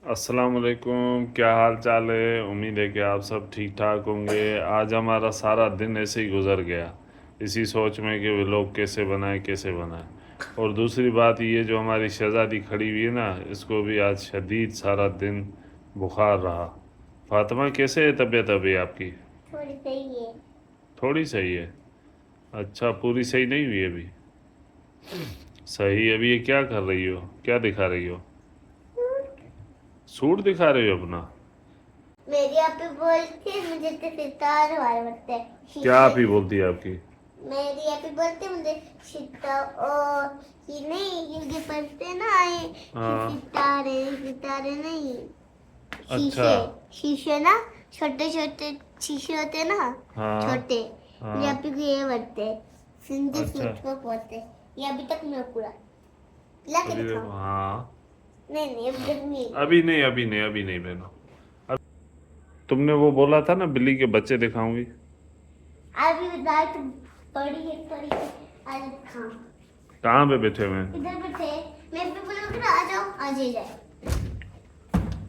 अस्सलाम वालेकुम, क्या हाल चाल है। उम्मीद है कि आप सब ठीक ठाक होंगे। आज हमारा सारा दिन ऐसे ही गुजर गया, इसी सोच में कि वो लोग कैसे बनाएं कैसे बनाएं। और दूसरी बात ये जो हमारी शहज़ादी खड़ी हुई है ना, इसको भी आज शदीद सारा दिन बुखार रहा। फातिमा कैसे है तबीयत अभी आपकी? थोड़ी सही है। थोड़ी सही है। अच्छा, पूरी सही नहीं हुई अभी? सही। अभी ये क्या कर रही हो, क्या दिखा रही हो? सूट दिखा रही हो अपना? मेरी आपे बोलते मुझे तो सितार वाले बनते हैं क्या आप शीशे। ही बोलती है आपकी? मेरी आपे बोलते मुझे सितार और ये नहीं ये बनते हैं ना ये हाँ। सितारे नहीं अच्छा। शीशे। शीशे ना छोटे छोटे शीशे होते हैं ना हाँ छोटे। हाँ। ये आपे को ये बनते हैं सिंधी अच्छा। सूट पर बोलते हैं। ये अभी तक मैं पूरा ला के अभी देखो। दिखाऊं। हाँ। नहीं अभी तक नहीं। अभी नहीं, अभी नहीं, अभी नहीं बहनो। अब तुमने वो बोला था ना बिल्ली के बच्चे दिखाऊंगी। अभी रात पड़ी है आज हाँ कहाँ पे बैठे हुए हैं? इधर बैठे। मैं भी बोलूँगी ना आ जाओ आ जाए।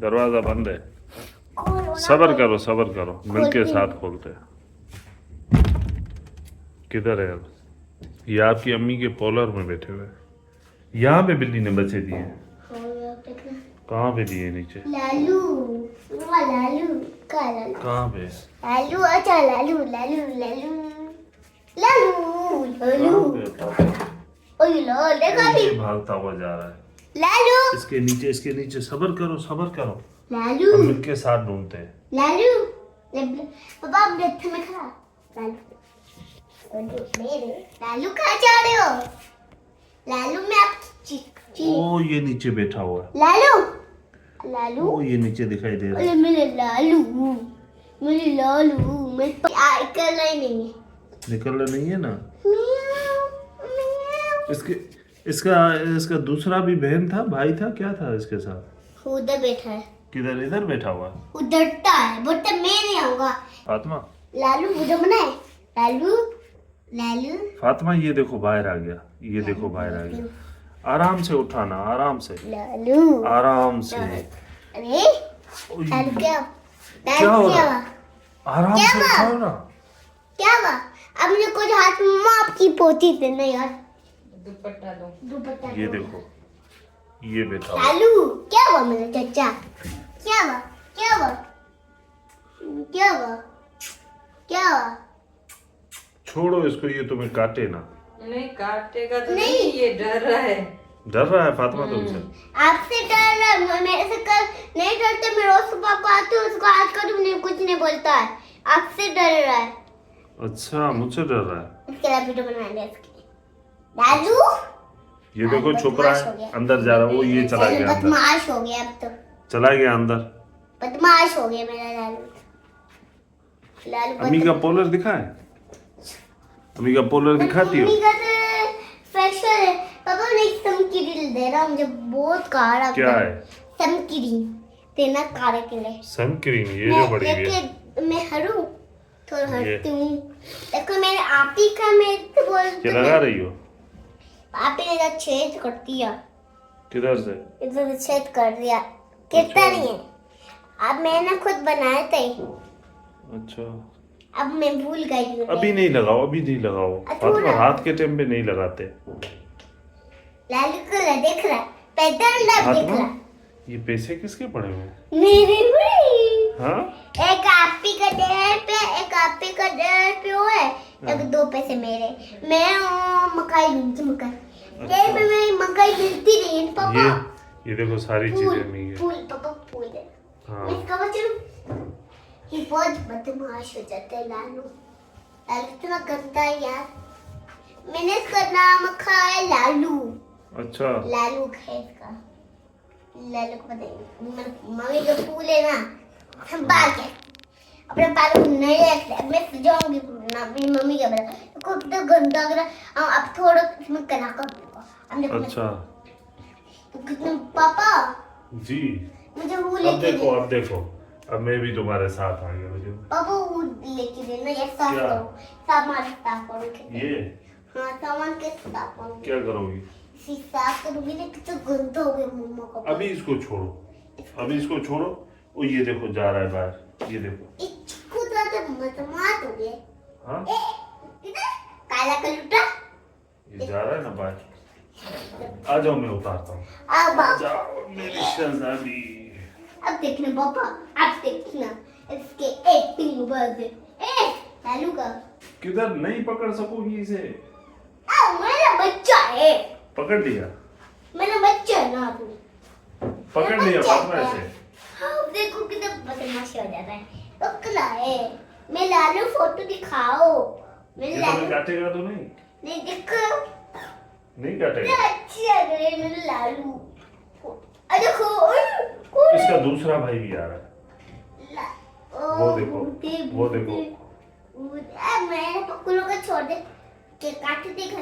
दरवाजा बंद है। खोलो ना सबर खोलो। करो, सबर करो, मिलके खोलती साथ हूँ। खोलते हैं। किधर है अब? ये आपकी अम्मी के पॉलर में बैठे हुए हैं। यहाँ पे बिल्ली ने बच्चे दिए हैं। खोलो, देखना। कहाँ पे दिए नीचे? लालू वो लालू का लालू कहाँ पे? लालू अच्छा लालू लालू लालू लालू लालू कहाँ पे? ओए लो देखा भी ये भागता हुआ जा रहा है। लालू इसके नीचे, इसके नीचे। सबर करो, सबर करो। लालू हम मिलके साथ ढूंढते हैं। लालू पापा आप डेथ में खड़ा लालू मेरे लालू कहाँ जा रहे हो? लालू मैं आप ओ ये नीचे बैठा हुआ है। लालू लालू ओ ये नीचे दिखाई दे रहा है। अरे मेरे लालू मैं निकलना ही नहीं है। निकल नहीं है ना। म्याऊं, म्याऊं। इसके इसका इसका दूसरा भी बहन था, भाई था, क्या था इसके साथ? उधर बैठा है। किधर? इधर बैठा हुआ है। उधरता है बोलता मैं नहीं आऊंगा। फातिमा, लालू मुझे बनाए लालू लालू फातिमा ये देखो बाहर आ गया। ये देखो बाहर आ गया। आराम से उठाना, आराम से, लालू आराम से। अरे ओए, लालू क्या क्या लालू हो क्या रहा हुआ है? आराम क्या से हुआ? उठाओ ना। क्या हुआ? अब मुझे कुछ हाथ में आपकी पोती देना यार। दुपट्टा ये दो। देखो, ये बैठा हुआ। लालू क्या हुआ मेरे चाचा? क्या हुआ? क्या हुआ? क्या हुआ? क्या हुआ? छोड़ो इसको, ये तुम्हें काटे ना। नहीं काटेगा तो नहीं। नहीं, ये डर रहा है। डर रहा है फातिमा तुमसे? आपसे डर रहा है, मेरे से कल नहीं डरते। मैं रोज सुबह को आती हूँ उसको आज का तुमने कुछ नहीं बोलता है। आपसे डर रहा है। अच्छा, मुझसे डर रहा है। इसके लिए वीडियो बनाएंगे इसके लिए। लालू ये देखो छुप रहा बदमाश हो है, गया। अंदर जा रहा है। वो ये चला गया अंदर, बदमाश हो गया अब तो। चला गया अंदर। बदमाश हो गया मेरा लालू। लालू अम्मी का पॉलर दिखाए? अम्मी का पॉलर दिखाती हो? मम्मी का तो फेशियल है। पापा ने एक समकिरी दे रहा मुझे बहुत काला। क्या है? समकिरी देना काले के लिए। सनक्रीम, ये जो बड़ी है। लेकिन मैं हरू थोड़ा ये। हटती हूँ। देखो मैंने आप ही का मैं तो बोलती क्या लगा रही हो? आप ही ने छेद कर दिया। किधर से? इधर से छेद कर दिया। कितना अच्छा। नहीं है। अब मैंने खुद बनाया था। अच्छा, अब मैं भूल गई हूँ। अभी नहीं लगाओ, अभी नहीं लगाओ फातिमा, रात के टाइम पे नहीं लगाते। लालू को देख रहा पैदल दिख फातिमा, रहा ये पैसे किसके पड़े हुए हैं? मेरे भाई। हाँ? एक आपी का 1.5 पे एक आपी का 1.5 पे वो है। एक 2 पैसे मेरे। मैं मकाई लूंगी मकाई। ये में मैं मकाई मिलती नहीं है पापा। ये देखो सारी चीजें अम्मी है। फूल पापा फूल है। हाँ। मैं इसका बच्चा ये बहुत बदमाश हो जाता है लालू। लालू इतना गंदा है यार। मैंने इसका नाम रखा है लालू। अच्छा, लालू है इसका। लालू को बताइए मम्मी जो फूल है ना संभाल के अपने पैरों को नहीं रखते। मैं जाऊंगी ना मेरी मम्मी का बेटा को तो गंदा लग रहा। अब थोड़ा इसमें कला कर। अच्छा तो कितने पापा जी। मुझे वो अब लेके देखो, अब देखो, अब मैं भी तुम्हारे साथ आ गया। मुझे पापा वो लेके देना ये साफ क्या? करो। सामान साफ करो। ये हाँ सामान के साफ करो। क्या करोगी? इसी साफ करूंगी ना कितना गंदा हो गया मम्मा का। अभी इसको छोड़ो। अभी इसको छोड़ो। ओ ये देखो जा रहा है बाहर, ये देखो। इसको तो मतमात हो गए। हाँ इधर काला कलूटा। ये जा रहा है ना बाहर। आ जाओ मैं उतारता हूँ। अब आ जाओ मेरी शहजादी। अब देखना पापा, अब देखना इसके एक्टिंग बस। लालू का किधर नहीं पकड़ सकोगी इसे। मेरा बच्चा है। पकड़ लिया, मेरा बच्चा है ना तू। पकड़ लिया फातिमा इसे। हाँ देखो कितना बदमाशी हो जाता है। पकड़ा है। मैं लालू फोटो दिखाओ। मैं ये लालू तुम्हें काटेगा तो नहीं? नहीं देखो नहीं काटेगा। अच्छा है मेरा लालू। अरे देखो इसका दूसरा भाई भी आ रहा है। वो देखो, वो देखो। मैं पकड़ो का छोड़ दे के काट देगा।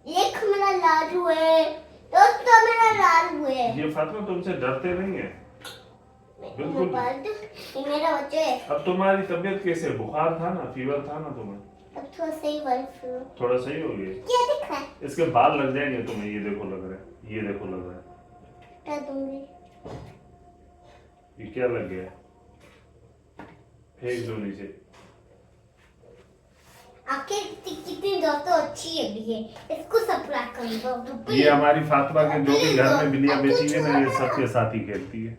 एक मेरा लालू है, दोस्तों मेरा लालू है। ये फातिमा तुमसे डरते नहीं है? बिल्कुल। ये मेरा बच्चा है। अब तुम्हारी तबीयत कैसे? बुखार था ना, फीवर था ना तुम्हें? अब थोड़ा सही वर्ष थोड़ा सही हो गई। क्या दिख रहा है? इसके बाल लग जाएंगे तुम्हें, ये देखो लग रहा है, ये देखो लग रहा है। हटा दूंगी। ये क्या लग गया? फेंक दो नीचे। आखिर कितनी दोस्तों अच्छी है भी है। इसको सब्सक्राइब कर दो। ये हमारी फातिमा के जो भी घर में बिल्लियां बेची है ना, ये सबके साथ ही खेलती है।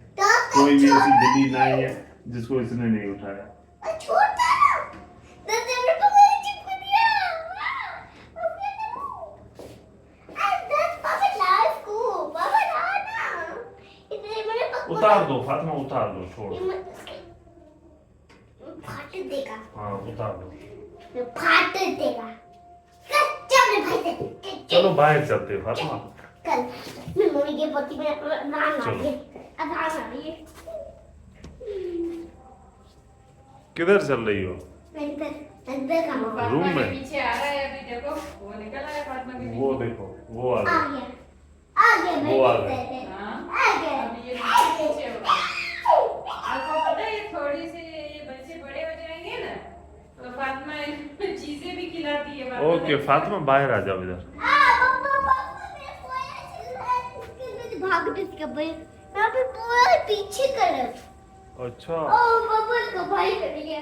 कोई भी ऐसी बिल्ली नहीं है जिसको इसने नहीं उठाया। छोड़ता ना। दस हमने पकड़ चिपक दिया। दस पापा ला इसको। पापा ला ना। इतने मैंने पकड़। उतार दो फातिमा, उतार दो, छोड़। फाट देगा। हाँ उतार दो। फाट देगा। कच्चा में भाई से। चलो बाहर चलते हैं फातिमा। कल मैं मम्मी के पति में नान आ रही है। अब आ रही है। किधर चल रही हो? अंदर का फातिमा रूम के में? पीछे आ रहा है अभी, देखो वो निकल आया फातिमा के वो पीछे। देखो, वो आ आ गया। गया। आ गया वो आ मैं गया। हाँ, आ गया। अभी ये पीछे होगा। आपको पता है ये थोड़ी सी ये बच्चे बड़े हो जाएंगे ना तो फातिमा चीजें भी खिलाती है। ओके फातिमा बाहर आ जाओ इधर। भाग इसका भाई। मैं अभी पूरा पीछे कर। अच्छा ओ पापा इसका भाई कर गया।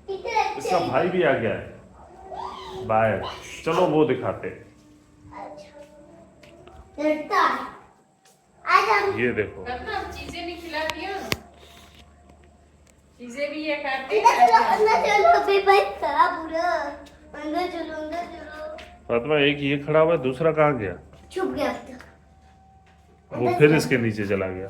कितना अच्छा इसका है। भाई भी आ गया है बाहर। चलो वो दिखाते। अच्छा। डरता है। आज हम ये देखो, फातिमा अब चीजें भी खिलाती हो, चीजें भी ये खाते अंदर चलो अभी भाई खराब पूरा। अंदर चलो अंदर चलो। फातिमा एक ये खड़ा हुआ है, दूसरा कहाँ गया? छुप गया अब तक। वो फिर इसके नीचे चला गया।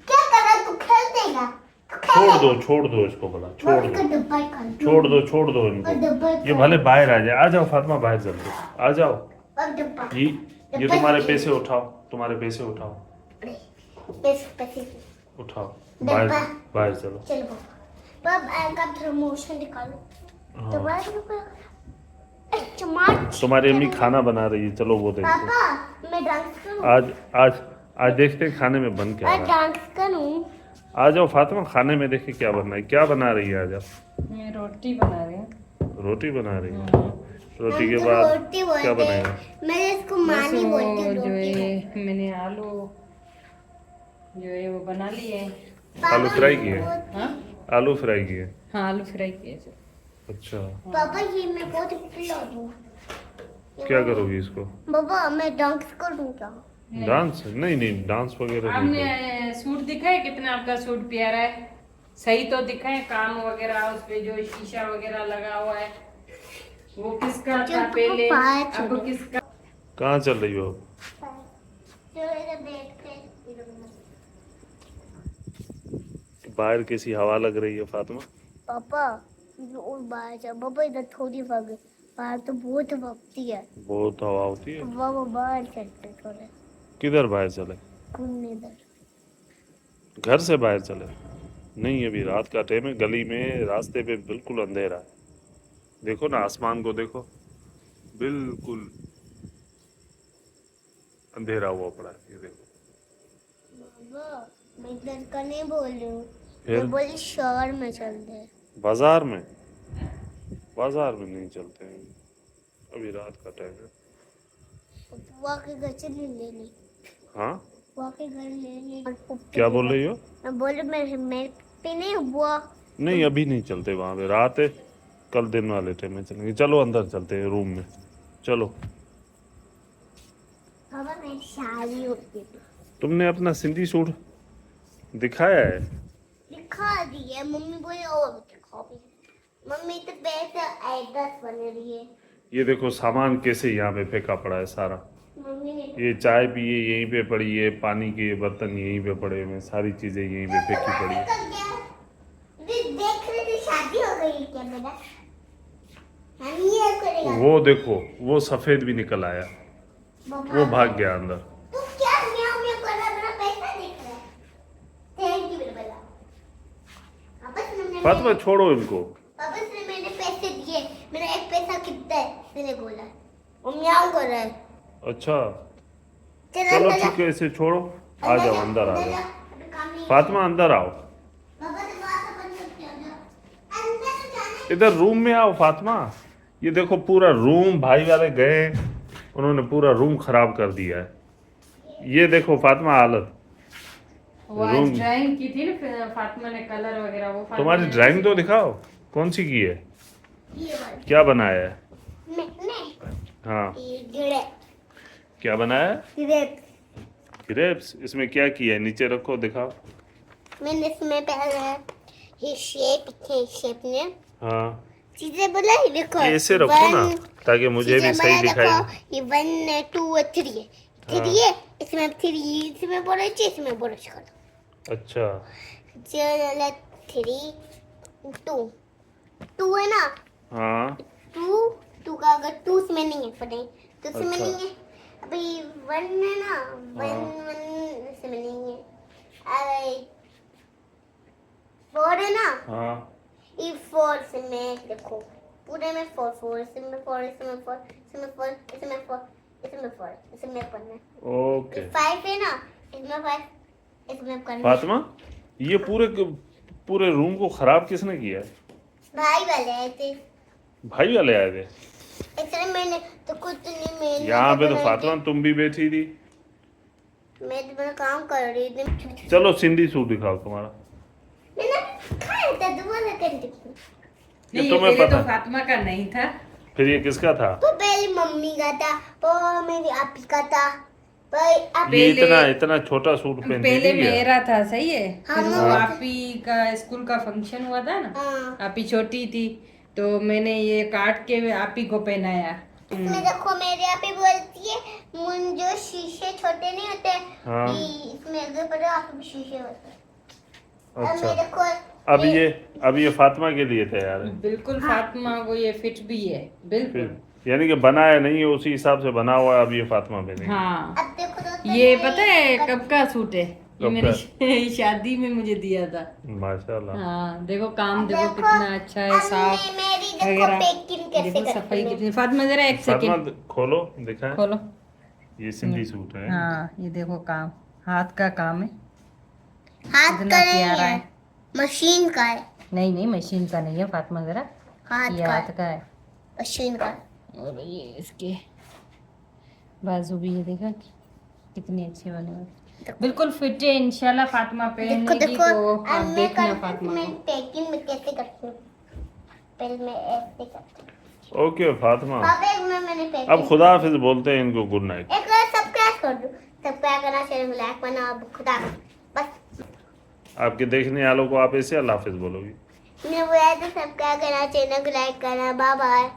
क्या कर रहा तू? खेल देगा तू खेल छोड़ दो इसको, बोला छोड़ इसका दो, डब्बा ही कर छोड़ दो और इनको। डब्बा ये भले बाहर आ जाए। आ जाओ फातिमा बाहर जल्दी आ जाओ। और डब्बा ये तुम्हारे पैसे उठाओ, तुम्हारे पैसे उठाओ, पैसे पैसे उठाओ। बाहर डब्बा। बाहर चलो। चलो पापा का प्रमोशन निकालो। हाँ। तो बाहर चमाच। तुम्हारी अम्मी खाना बना रही है, चलो वो देखते हैं। पापा मैं डांस करूं। आज आज आज देखते हैं खाने में बन क्या मैं रहा है। डांस करूं। आ जाओ फातिमा, खाने में देखे क्या बनना है। क्या बना रही है आज आप? मैं रोटी बना रही हूँ। रोटी बना रही है। रोटी हम के तो बाद रोटी बोलते क्या हैं। बनेगा? मैं इसको मानी बस बोलती हूँ वो जो रोटी को। है मैंने आलू जो है वो बना लिए हैं। आलू फ्राई किए? हाँ आलू फ्राई किए? हाँ आलू फ्राई किए थे। अच्छा पापा ये मैं बहुत खिला दूँ। क्या करोगी इसको? पापा मैं डांस करूँगा। डांस? नहीं डांस वगैरह नहीं करो। आपने सूट दिखा है कितना आपका सूट प्यारा है? सही तो दिखा है, काम वगैरह उस पे जो शीशा वगैरह लगा हुआ है वो किसका था चल, पहले? पापा, आपको चलो। किसका? कहाँ चल रही हो? चलो इधर बैठ के बाहर कैसी हवा लग रही है फातिमा? पापा और बाहर जा। पापा इधर थोड़ी भाग। बाहर तो बहुत वक्ती है। बहुत हवा होती है। पापा बाहर चलते थोड़े किधर बाहर चले? घूमने इधर। घर से बाहर चले? नहीं अभी रात का टाइम है, गली में रास्ते पे बिल्कुल अंधेरा है। देखो ना आसमान को देखो, बिल्कुल अंधेरा हुआ पड़ा है। ये देखो। पापा मैं इधर का नहीं बोल रही हूँ। फिर? मैं बोली शहर में चलते हैं। बाजार में? बाजार में नहीं चलते हैं, अभी रात का टाइम है। पप्पा के घर से नहीं लेनी। हाँ बुआ के घर ले ली और पुप्पी क्या के बोल घर- रही हो? मैं बोल रही मेरे पे नहीं बुआ नहीं अभी नहीं चलते वहाँ पे, रात है, कल दिन वाले टाइम में चलेंगे। चलो अंदर चलते हैं रूम में, चलो। पापा मेरी शादी होती थी तुमने अपना सिंधी सूट दिखाया है? दिखा दी है मम्मी बोले और दिखाओ भी मम्मी तो पैसे एड्रेस बन रही है ये देखो सामान कैसे यहाँ पे फेंका पड़ा है सारा। मम्मी ने ये चाय पिए यहीं पे पड़ी है, पानी के बर्तन यहीं पे पड़े हुए हैं, सारी चीजें यहीं पे फेंकी पड़ी है। देख रहे थे शादी हो गई क्या मेरा हम ये करेगा वो देखो वो सफेद भी निकल आया, वो भाग गया अंदर। तू क्या म्याऊं म्याऊं कर रहा है मेरा पैसा देख रहा है थैंक यू मेरे बल्ला वापस मैंने फातिमा छोड़ो इनको। वापस ने मैंने पैसे दिए मेरा एक पैसा कितना है मैंने बोला वो म्याऊं कर रहा है अच्छा चल चलो अंदर जा। ठीक है, इसे छोड़ो, आ जाओ अंदर, आ अंदर जाओ। जा, अभी काम नहीं है। फातिमा अंदर आओ, बाबा से बात अपन करते हैं अंदर अंदर तो जाना इधर रूम में आओ फातिमा। ये देखो पूरा रूम, भाई वाले गए, उन्होंने पूरा रूम खराब कर दिया है। ये देखो फातिमा हालत। वो आज रूम- ड्राइंग की थी ना फिर फातिमा ने, कलर वगैरह वो फातिमा तुम्हारी ने- ड्राइंग तो दिखाओ, कौन सी की है, ये वाला क्या बनाया है? मैं हाँ ये गिरे क्या बनाया है? Grapes grapes. इसमें क्या किया है, नीचे रखो दिखाओ। मैंने इसमें पहले ये शेप ने हाँ चीजें बोला ही देखो ऐसे रखो ना, One, ताकि मुझे चीजें भी सही बोला दिखाई देखो, दे। ये 1 2 और 3 है 3 है इसमें 3 इसमें बोरच इसमें बोरच करो अच्छा चलो 3 2 है ना हाँ 2 का अगर 2 इसमें नहीं है पता तो इसमें अच्छा। नहीं है अभी 1 है ना 1 हाँ। 1 इसमें नहीं है अरे 4 है ना हाँ ये 4 से में देखो पूरे में 4 इसमें 4 इसमें 4 इसमें 4 इसमें 4 इसमें 4 इसमें करना ओके। 5 है ना इसमें 5 इसमें करना फातिमा ये पूरे रूम को खराब किसने किया है? भाई वाले आए थे भाई वाले आए थे। इसलिए मैंने तो कुछ नहीं मैंने यहाँ पे तो बनाई फातिमा तुम भी बैठी थी। थी। मैं तो मेरा काम कर रही थी चलो सिंधी सूट दिखाओ तुम्हारा। मैंने खाया था दोबारा कर दी ये नहीं, तुम्हें ये पहले पता तो फातिमा का नहीं था। फिर ये किसका था? तो पहले मम्मी का था और मेरी आपी का था भाई आप ये पहले- इतना छोटा सूट पहन पहले दी है। मेरा था, सही है। हाँ, फिर वो हाँ। आपी का स्कूल का फंक्शन हुआ था ना, हाँ आपी छोटी थी तो मैंने ये काट के आपी को पहनाया। इसमें देखो मेरे यहाँ पे बोलती है जो शीशे छोटे नहीं होते हाँ। ये इसमें अगर पर आप भी शीशे होते हैं और अच्छा मेरे को अब ये फातिमा के लिए तैयार है। बिल्कुल फातिमा को ये फिट भी है, बिल्कुल। फिर यानी कि बनाया नहीं है, उसी हिसाब से बना हुआ है। अब ये फातिमा पहनेगी। हाँ अब देखो तो ये पता है कब का सूट है? ये कब मेरी शादी में मुझे दिया था। माशाल्लाह। हाँ देखो काम देखो कितना अच्छा है, साफ मेरी देखो वगैरह। पैकिंग कैसे देखो करती सफाई है कितनी। फातिमा जरा एक फातिमा सेकंड खोलो दिखाएं। खोलो। ये सिंधी सूट है। हाँ ये देखो काम, हाथ का काम है, हाथ कितना का नहीं प्यारा है है। मशीन का है नहीं नहीं मशीन का नहीं है फातिमा, जरा हाथ ये का हाथ है का है। मशीन का और ये इसके बाजू भी ये देखा कितने अच्छे बने हुए, बिल्कुल फिट है। इंशाल्लाह फातिमा देखो पहनेगी देखो तो अब आप मैं देखना करती फातिमा मैं को। पैकिंग में कैसे करती हूँ पहले मैं ऐसे करती हूँ ओके फातिमा, पापा एक में मैंने पैकिंग अब खुदा हाफिज बोलते हैं इनको, गुड नाइट। एक बार सब्सक्राइब कर दो सब्सक्राइब करना चैनल को लाइक करना अब खुदा बस आपके देखने वालों को आप ऐसे अल्लाह हाफिज बोलोगी। मैं वो है तो सब्सक्राइब करना चैनल को लाइक करना बाय बाय